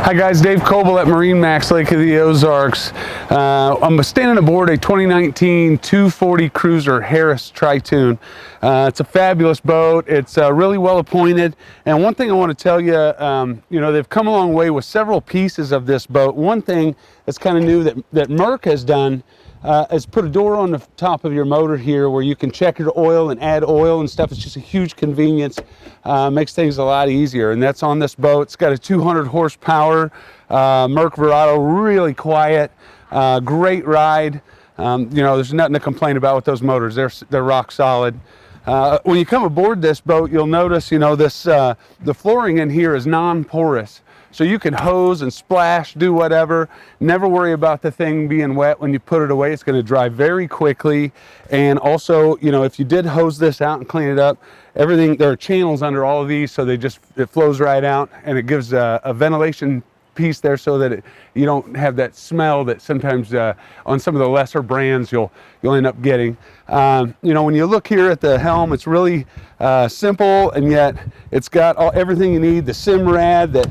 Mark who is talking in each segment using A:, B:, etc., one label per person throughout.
A: Hi guys, Dave.coble at MarineMax, Lake of the Ozarks. I'm standing aboard a 2019 240 Cruiser Harris Tritoon. It's a fabulous boat. It's really well appointed. And one thing I want to tell you, they've come a long way with several pieces of this boat. One thing that's kind of new that Merc has done is put a door on the top of your motor here where you can check your oil and add oil and stuff. It's just a huge convenience. Makes things a lot easier, and that's on this boat. It's got a 200 horsepower Mercury Verado, really quiet, great ride. There's nothing to complain about with those motors. They're rock solid. When you come aboard this boat, you'll notice, the flooring in here is non-porous. So you can hose and splash, do whatever. Never worry about the thing being wet when you put it away. It's going to dry very quickly. And also, if you did hose this out and clean it up, there are channels under all of these, so it flows right out, and it gives a ventilation piece there so that you don't have that smell that sometimes on some of the lesser brands you'll end up getting. When you look here at the helm, it's really simple, and yet it's got everything you need. The Simrad that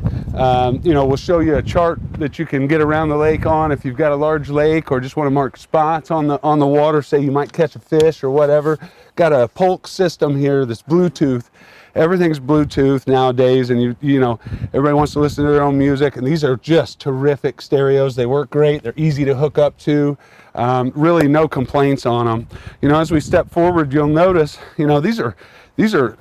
A: will show you a chart that you can get around the lake on if you've got a large lake or just want to mark spots on the water, say you might catch a fish or whatever. Got a Polk system here that's Bluetooth. Everything's Bluetooth nowadays, and everybody wants to listen to their own music, and these are just terrific stereos. They work great. They're easy to hook up to. Really no complaints on them. As we step forward, you'll notice, these are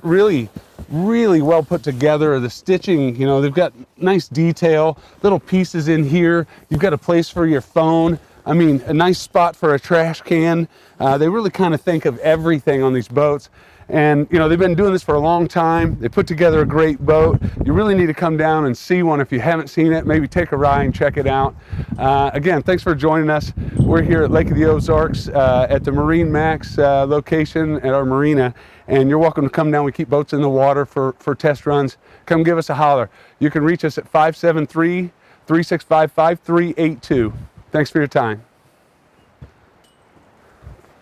A: really well put together. The stitching, they've got nice detail, little pieces in here. You've got a place for your phone. I mean, a nice spot for a trash can. They really kind of think of everything on these boats. And, they've been doing this for a long time. They put together a great boat. You really need to come down and see one if you haven't seen it. Maybe take a ride and check it out. Again, thanks for joining us. We're here at Lake of the Ozarks at the MarineMax location at our marina. And you're welcome to come down. We keep boats in the water for test runs. Come give us a holler. You can reach us at 573-365-5382. Thanks for your time.